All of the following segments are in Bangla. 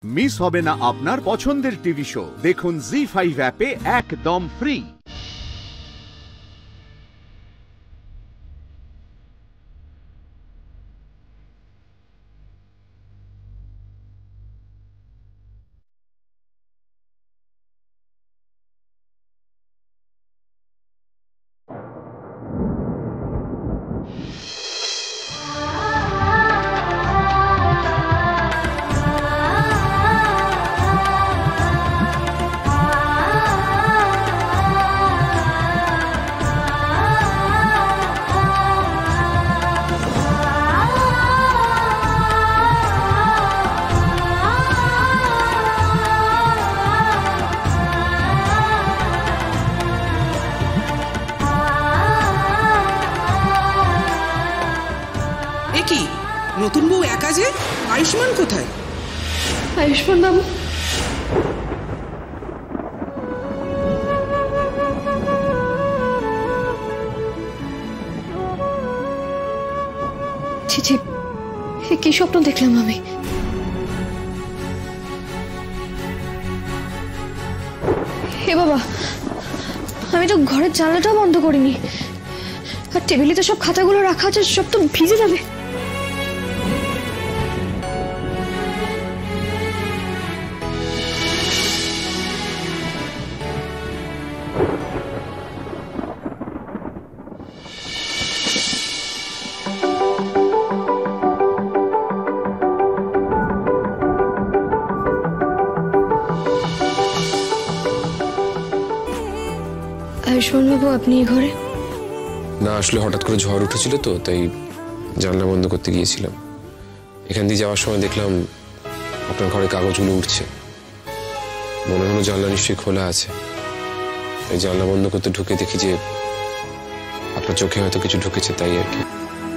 মিস হবে না আপনার পছন্দের টিভি শো। দেখুন জি5 অ্যাপে একদম ফ্রি। নতুন বউ একা যে? আয়ুষ্মান কোথায়? আয়ুষ্মান বাবু, ছি ছি, কি স্বপ্ন দেখলাম আমি? হে বাবা, আমি তো ঘরের জানলাটাও বন্ধ করিনি, আর টেবিলে তো সব খাতাগুলো রাখা আছে, সব তো ভিজে যাবে। আয়ুষ্মান বাবু, আপনি ঘরে? না, আসলে হঠাৎ করে ঝড় উঠেছিল তো, তাই জানলা বন্ধ করতে গিয়েছিলাম। এখান দিয়ে যাওয়ার সময় দেখলাম আপনার ঘরে কাগজগুলো উঠছে। মনে হলো জানলা নিশ্চয়ই খোলা আছে। এই জানলা বন্ধ করতে ঢুকে দেখি যে আপনার চোখে হয়তো কিছু ঢুকেছে, তাই আর কি।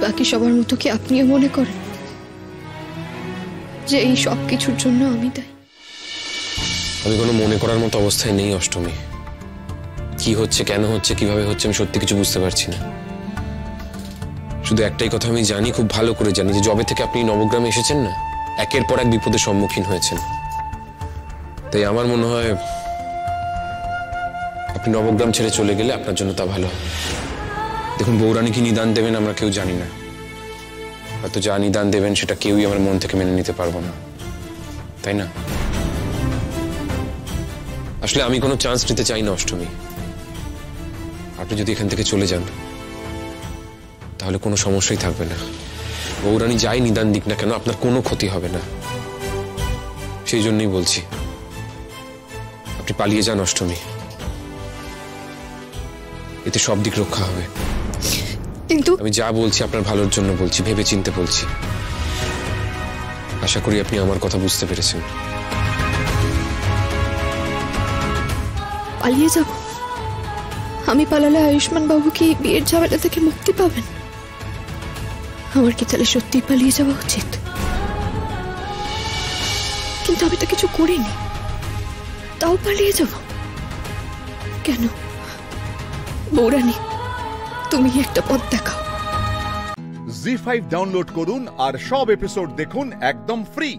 বাকি সবার মতো কি আপনিও মনে করেন যে এই সব কিছুর জন্য আমি দায়ী? আমি কোনো মনে করার মতো অবস্থায় নেই অষ্টমী। কি হচ্ছে, কেন হচ্ছে, কিভাবে হচ্ছে, আমি সত্যি কিছু বুঝতে পারছি না। শুধু একটাই কথা আমি জানি, খুব ভালো করে জানি, যে যবে থেকে আপনি নবগ্রামে এসেছেন না, একের পর এক বিপদের সম্মুখীন হয়েছেন। তাই আমার মনে হয় আপনি নবগ্রাম ছেড়ে চলে গেলে আপনার জন্য তা ভালো। দেখুন, বৌরানী কি নিদান দেবেন আমরা কেউ জানি না। হয়তো যা নিদান দেবেন সেটা কেউই আমার মন থেকে মেনে নিতে পারবো না, তাই না? আসলে আমি কোনো চান্স নিতে চাই না অষ্টমী। আপনি যদি এখান থেকে চলে যান তাহলে কোনো সমস্যাই থাকবে না। বৌরানী যাই নিদান দিক না কেন, আপনার কোনো ক্ষতি হবে না। সেই জন্যই বলছি, আপনি পালিয়ে যান অষ্টমী। এতে সব দিক রক্ষা হবে। কিন্তু আমি যা বলছি আপনার ভালোর জন্য বলছি, ভেবে চিন্তে বলছি। আশা করি আপনি আমার কথা বুঝতে পেরেছেন। পালিয়ে যাব? আমি পালালে আয়ুষ্মান বাবু কি বিয়ের ঝামেলা থেকে মুক্তি পাবেন? আমার কি তাহলে সত্যি পালিয়ে যাওয়া উচিত? কিন্তু আমি তো কিছু করিনি, তাও পালিয়ে যাব কেন? বৌরানী, তুমি একটা পথ দেখাও। জি5 ডাউনলোড করুন আর সব এপিসোড দেখুন একদম ফ্রি।